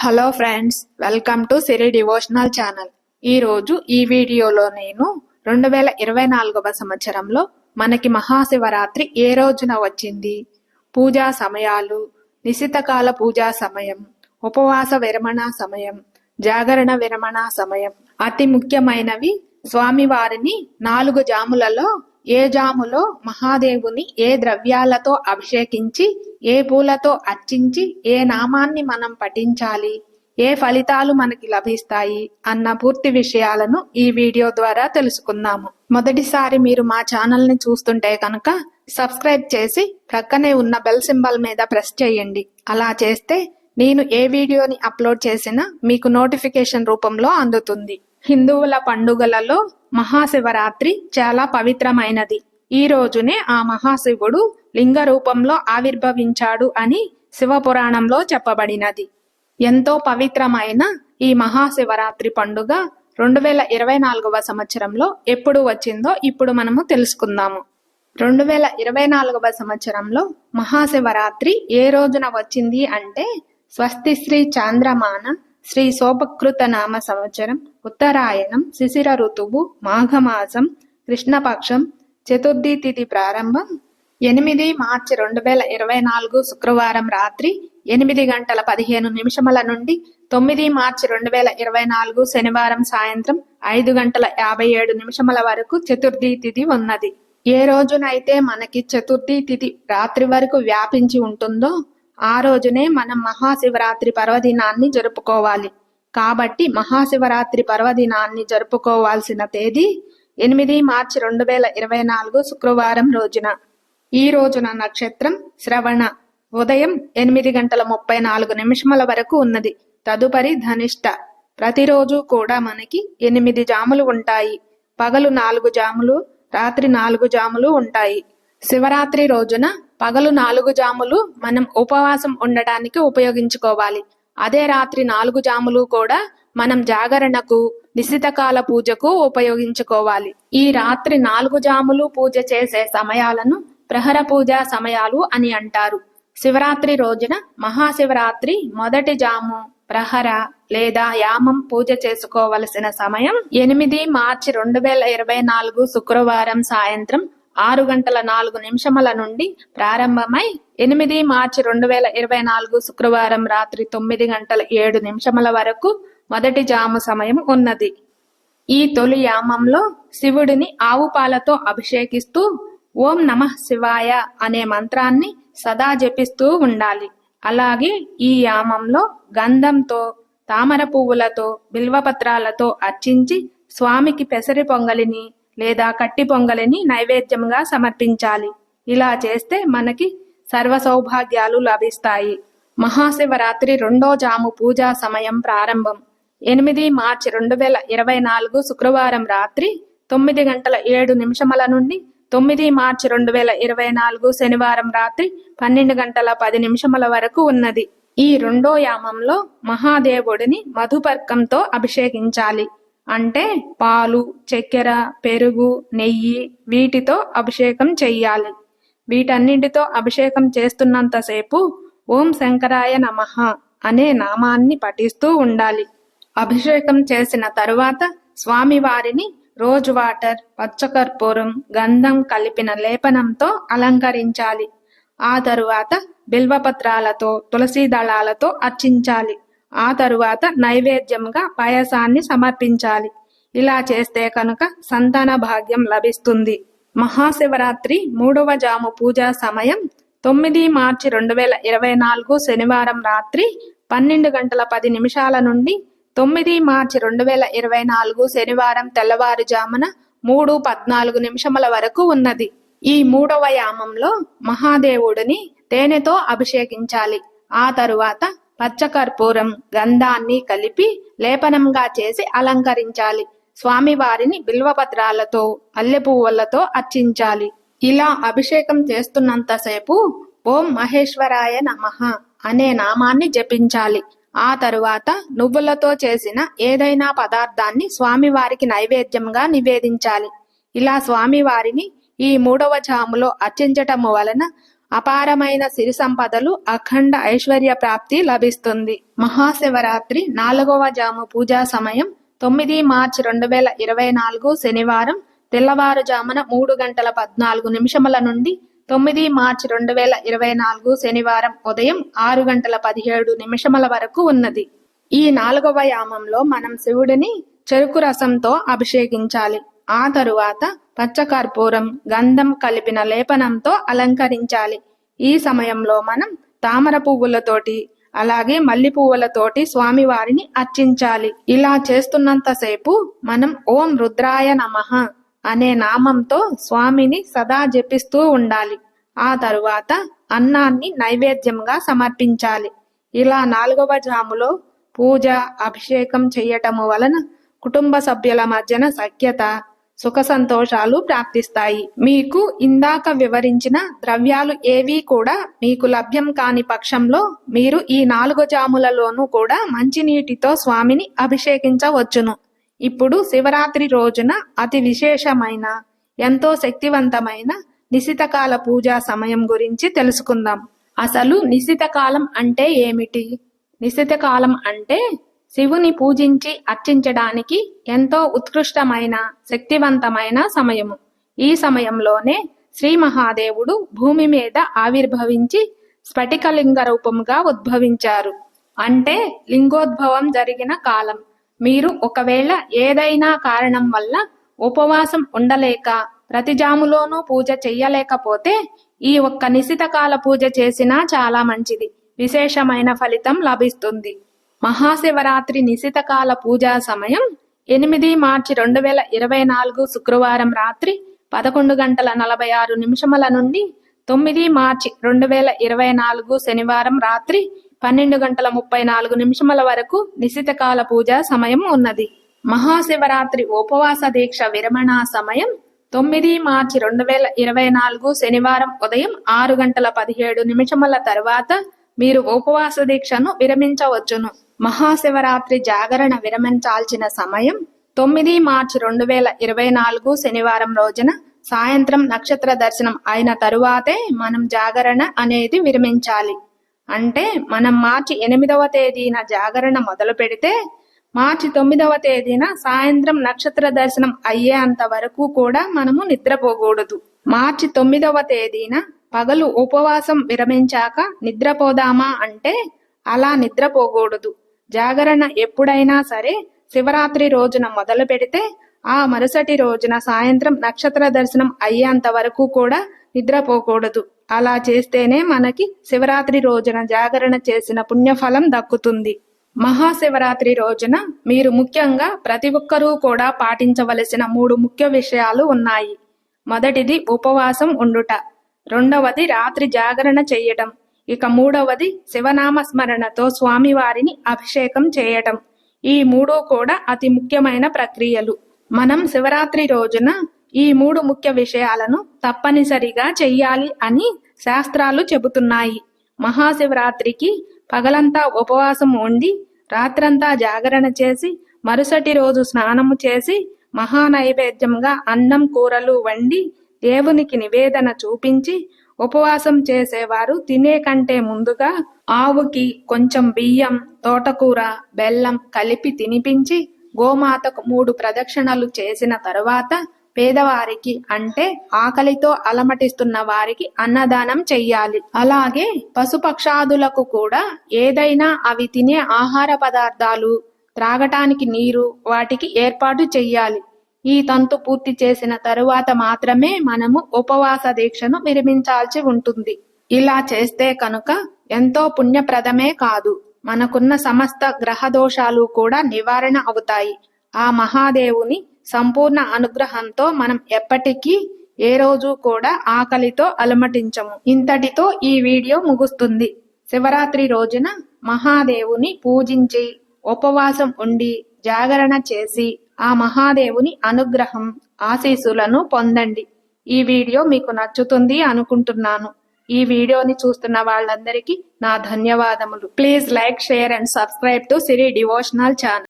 Hello friends, welcome to Siri devotional channel. ఈరోజు ఈ వీడియోలో నేను 2024వ సంవత్సరంలో మనకి మహాశివరాత్రి ఏ రోజున వచ్చింది, పూజా సమయాలు, నిశితకాల పూజా సమయం, ఉపవాస విరమణ సమయం, జాగరణ విరమణ సమయం, అతి ముఖ్యమైనవి స్వామివారిని 4 జాములలో ఏ జాములో మహాదేవుని ఏ ద్రవ్యాలతో అభిషేకించి ఏ పూలతో అర్చించి ఏ నామాన్ని మనం పఠించాలి, ఏ ఫలితాలు మనకి లభిస్తాయి అన్న పూర్తి విషయాలను ఈ వీడియో ద్వారా తెలుసుకుందాము. మొదటిసారి మీరు మా ఛానల్ ని చూస్తుంటే కనుక సబ్స్క్రైబ్ చేసి ప్రక్కనే ఉన్న బెల్ సింబల్ మీద ప్రెస్ చేయండి. అలా చేస్తే నేను ఏ వీడియోని అప్లోడ్ చేసినా మీకు నోటిఫికేషన్ రూపంలో అందుతుంది. హిందువుల పండుగలలో మహాశివరాత్రి చాలా పవిత్రమైనది. ఈ రోజునే ఆ మహాశివుడు లింగ రూపంలో ఆవిర్భవించాడు అని శివపురాణంలో చెప్పబడినది. ఎంతో పవిత్రమైన ఈ మహాశివరాత్రి పండుగ 2024వ సంవత్సరంలో ఎప్పుడు వచ్చిందో ఇప్పుడు మనము తెలుసుకుందాము. 2024వ సంవత్సరంలో మహాశివరాత్రి ఏ రోజున వచ్చింది అంటే స్వస్తి శ్రీ చాంద్రమాన శ్రీ శోభకృత నామ సంవత్సరం, ఉత్తరాయణం, శిశిర ఋతువు, మాఘమాసం, కృష్ణపక్షం, చతుర్థి తిథి ప్రారంభం 8 మార్చి 2024 శుక్రవారం రాత్రి 8:15 నుండి 9 మార్చి 2024 శనివారం సాయంత్రం 5:57 వరకు చతుర్థి తిథి ఉన్నది. ఏ రోజునైతే మనకి చతుర్థి తిథి రాత్రి వరకు వ్యాపించి ఉంటుందో ఆ రోజునే మనం మహాశివరాత్రి పర్వదినాన్ని జరుపుకోవాలి. కాబట్టి మహాశివరాత్రి పర్వదినాన్ని జరుపుకోవాల్సిన తేదీ 8 మార్చి 2024 శుక్రవారం రోజున. ఈ రోజున నక్షత్రం శ్రవణ, ఉదయం 8:34 వరకు ఉన్నది. తదుపరి ధనిష్ట. ప్రతిరోజు కూడా మనకి 8 జాములు ఉంటాయి. పగలు 4 జాములు, రాత్రి 4 జాములు ఉంటాయి. శివరాత్రి రోజున పగలు 4 జాములు మనం ఉపవాసం ఉండటానికి ఉపయోగించుకోవాలి. అదే రాత్రి 4 జాములు కూడా మనం జాగరణకు, నిశితకాల పూజకు ఉపయోగించుకోవాలి. ఈ రాత్రి 4 జాములు పూజ చేసే సమయాలను ప్రహర పూజా సమయాలు అని అంటారు. శివరాత్రి రోజున మహాశివరాత్రి మొదటి జాము, ప్రహర లేదా యామం పూజ చేసుకోవలసిన సమయం 8 మార్చి 2024 శుక్రవారం సాయంత్రం 6:04 నుండి ప్రారంభమై 8 మార్చి 2024 శుక్రవారం రాత్రి 9:07 వరకు మొదటి జాము సమయం ఉన్నది. ఈ తొలి యామంలో శివుడిని ఆవు పాలతో అభిషేకిస్తూ ఓం నమః శివాయ అనే మంత్రాన్ని సదా జపిస్తూ ఉండాలి. అలాగే ఈ యామంలో గంధంతో, తామర పువ్వులతో, బిల్వపత్రాలతో అర్చించి స్వామికి పెసరి పొంగలిని లేదా కట్టి పొంగలిని నైవేద్యంగా సమర్పించాలి. ఇలా చేస్తే మనకి సర్వ సౌభాగ్యాలు లభిస్తాయి. మహాశివరాత్రి 2వ జాము పూజా సమయం ప్రారంభం 8 మార్చి 2024 శుక్రవారం రాత్రి 9:07 నుండి 9 మార్చి 2024 శనివారం రాత్రి 12:10 వరకు ఉన్నది. ఈ 2వ యామంలో మహాదేవుడిని మధుపర్కంతో అభిషేకించాలి. అంటే పాలు, చక్కెర, పెరుగు, నెయ్యి వీటితో అభిషేకం చెయ్యాలి. వీటన్నింటితో అభిషేకం చేస్తున్నంతసేపు ఓం శంకరాయ నమః అనే నామాన్ని పఠిస్తూ ఉండాలి. అభిషేకం చేసిన తరువాత స్వామివారిని రోజ్ వాటర్, పచ్చకర్పూరం, గంధం కలిపిన లేపనంతో అలంకరించాలి. ఆ తరువాత బిల్వపత్రాలతో, తులసి దళాలతో అర్చించాలి. ఆ తరువాత నైవేద్యంగా పాయసాన్ని సమర్పించాలి. ఇలా చేస్తే కనుక సంతాన భాగ్యం లభిస్తుంది. మహాశివరాత్రి 3వ జాము పూజా సమయం 9 మార్చి 2024 శనివారం రాత్రి 12:10 నుండి 9 మార్చి 2024 శనివారం తెల్లవారుజామున 3:14 వరకు ఉన్నది. ఈ 3వ యామంలో మహాదేవుడిని తేనెతో అభిషేకించాలి. ఆ తరువాత పచ్చకర్పూరం, గంధాన్ని కలిపి లేపనంగా చేసి అలంకరించాలి. స్వామివారిని బిల్వపత్రాలతో, అల్లె పువ్వులతో అర్చించాలి. ఇలా అభిషేకం చేస్తున్నంతసేపు ఓం మహేశ్వరాయ నమః అనే నామాన్ని జపించాలి. ఆ తరువాత నువ్వులతో చేసిన ఏదైనా పదార్థాన్ని స్వామివారికి నైవేద్యంగా నివేదించాలి. ఇలా స్వామివారిని ఈ 3వ జాములో అర్చించటము వలన అపారమైన సిరి సంపదలు, అఖండ ఐశ్వర్య ప్రాప్తి లభిస్తుంది. మహాశివరాత్రి 4వ జాము పూజా సమయం 9 మార్చి 2024 శనివారం తెల్లవారుజామున 3:14 నుండి 9 మార్చి 2024 శనివారం ఉదయం 6:17 వరకు ఉన్నది. ఈ 4వ యామంలో మనం శివుడిని చెరుకు రసంతో అభిషేకించాలి. ఆ తరువాత పచ్చకర్పూరం, గంధం కలిపిన లేపనంతో అలంకరించాలి. ఈ సమయంలో మనం తామర పువ్వులతోటి అలాగే మల్లి పువ్వులతోటి స్వామివారిని అర్చించాలి. ఇలా చేస్తున్నంతసేపు మనం ఓం రుద్రాయ నమః అనే నామంతో స్వామిని సదా జపిస్తూ ఉండాలి. ఆ తరువాత అన్నాన్ని నైవేద్యంగా సమర్పించాలి. ఇలా 4వ జాములో పూజ, అభిషేకం చేయటము వలన కుటుంబ సభ్యుల మధ్యన సఖ్యత, సుఖ సంతోషాలు ప్రాప్తిస్తాయి. మీకు ఇందాక వివరించిన ద్రవ్యాలు ఏవీ కూడా మీకు లభ్యం కాని పక్షంలో మీరు ఈ 4 జాములలోనూ కూడా మంచినీటితో స్వామిని అభిషేకించవచ్చును. ఇప్పుడు శివరాత్రి రోజున అతి విశేషమైన, ఎంతో శక్తివంతమైన నిశితకాల పూజా సమయం గురించి తెలుసుకుందాం. అసలు నిశితకాలం అంటే ఏమిటి? నిశితకాలం అంటే శివుని పూజించి అర్చించడానికి ఎంతో ఉత్కృష్టమైన, శక్తివంతమైన సమయము. ఈ సమయంలోనే శ్రీ మహాదేవుడు భూమి మీద ఆవిర్భవించి స్ఫటికలింగ రూపముగా ఉద్భవించారు. అంటే లింగోద్భవం జరిగిన కాలం. మీరు ఒకవేళ ఏదైనా కారణం వల్ల ఉపవాసం ఉండలేక ప్రతి జాములోనూ పూజ చెయ్యలేకపోతే ఈ ఒక్క నిశితకాల పూజ చేసినా చాలా మంచిది, విశేషమైన ఫలితం లభిస్తుంది. మహాశివరాత్రి నిశితకాల పూజా సమయం 8 మార్చి 2024 శుక్రవారం రాత్రి 11:46 నుండి 9 మార్చి 2024 శనివారం రాత్రి 12:34 వరకు నిశితకాల పూజా సమయం ఉన్నది. మహాశివరాత్రి ఉపవాస దీక్ష విరమణ సమయం 9 మార్చి 2024 శనివారం ఉదయం 6:17 తర్వాత మీరు ఉపవాస దీక్షను విరమించవచ్చును. మహాశివరాత్రి జాగరణ విరమించాల్సిన సమయం 9 మార్చి 2024 శనివారం రోజున సాయంత్రం నక్షత్ర దర్శనం అయిన తరువాతే మనం జాగరణ అనేది విరమించాలి. అంటే మనం మార్చి 8వ తేదీన జాగరణ మొదలు పెడితే మార్చి 9వ తేదీన సాయంత్రం నక్షత్ర దర్శనం అయ్యేంత వరకు కూడా మనము నిద్రపోకూడదు. మార్చి 9వ తేదీన పగలు ఉపవాసం విరమించాక నిద్రపోదామా అంటే అలా నిద్రపోకూడదు. జాగరణ ఎప్పుడైనా సరే శివరాత్రి రోజున మొదలు పెడితే ఆ మరుసటి రోజున సాయంత్రం నక్షత్ర దర్శనం అయ్యేంత వరకు కూడా నిద్రపోకూడదు. అలా చేస్తేనే మనకి శివరాత్రి రోజున జాగరణ చేసిన పుణ్యఫలం దక్కుతుంది. మహాశివరాత్రి రోజున మీరు ముఖ్యంగా ప్రతి ఒక్కరూ కూడా పాటించవలసిన 3 ముఖ్య విషయాలు ఉన్నాయి. మొదటిది ఉపవాసం ఉండుట, రెండవది రాత్రి జాగరణ చేయటం, ఇక మూడవది శివనామ స్మరణతో స్వామివారిని అభిషేకం చేయటం. ఈ 3 కూడా అతి ముఖ్యమైన ప్రక్రియలు. మనం శివరాత్రి రోజున ఈ 3 ముఖ్య విషయాలను తప్పనిసరిగా చెయ్యాలి అని శాస్త్రాలు చెబుతున్నాయి. మహాశివరాత్రికి పగలంతా ఉపవాసం ఉండి రాత్రంతా జాగరణ చేసి మరుసటి రోజు స్నానము చేసి మహానైవేద్యంగా అన్నం కూరలు వండి దేవునికి నివేదన చూపించి ఉపవాసం చేసేవారు తినే కంటే ముందుగా ఆవుకి కొంచెం బియ్యం, తోటకూర, బెల్లం కలిపి తినిపించి గోమాతకు 3 ప్రదక్షిణలు చేసిన తరువాత పేదవారికి అంటే ఆకలితో అలమటిస్తున్న వారికి అన్నదానం చెయ్యాలి. అలాగే పశుపక్షాదులకు కూడా ఏదైనా అవి తినే ఆహార పదార్థాలు, త్రాగటానికి నీరు వాటికి ఏర్పాటు చెయ్యాలి. ఈ తంతు పూర్తి చేసిన తరువాత మాత్రమే మనము ఉపవాస దీక్షను విరమించాల్సి ఉంటుంది. ఇలా చేస్తే కనుక ఎంతో పుణ్యప్రదమే కాదు, మనకున్న సమస్త గ్రహ దోషాలు కూడా నివారణ అవుతాయి. ఆ మహాదేవుని సంపూర్ణ అనుగ్రహంతో మనం ఎప్పటికీ ఏ రోజు కూడా ఆకలితో అలమటించము. ఇంతటితో ఈ వీడియో ముగుస్తుంది. శివరాత్రి రోజున మహాదేవుని పూజించి ఉపవాసం ఉండి జాగరణ చేసి ఆ మహాదేవుని అనుగ్రహం, ఆశీస్సులను పొందండి. ఈ వీడియో మీకు నచ్చుతుంది అనుకుంటున్నాను. ఈ వీడియోని చూస్తున్న వాళ్ళందరికీ నా ధన్యవాదములు. Please like, share and subscribe to Siri devotional channel.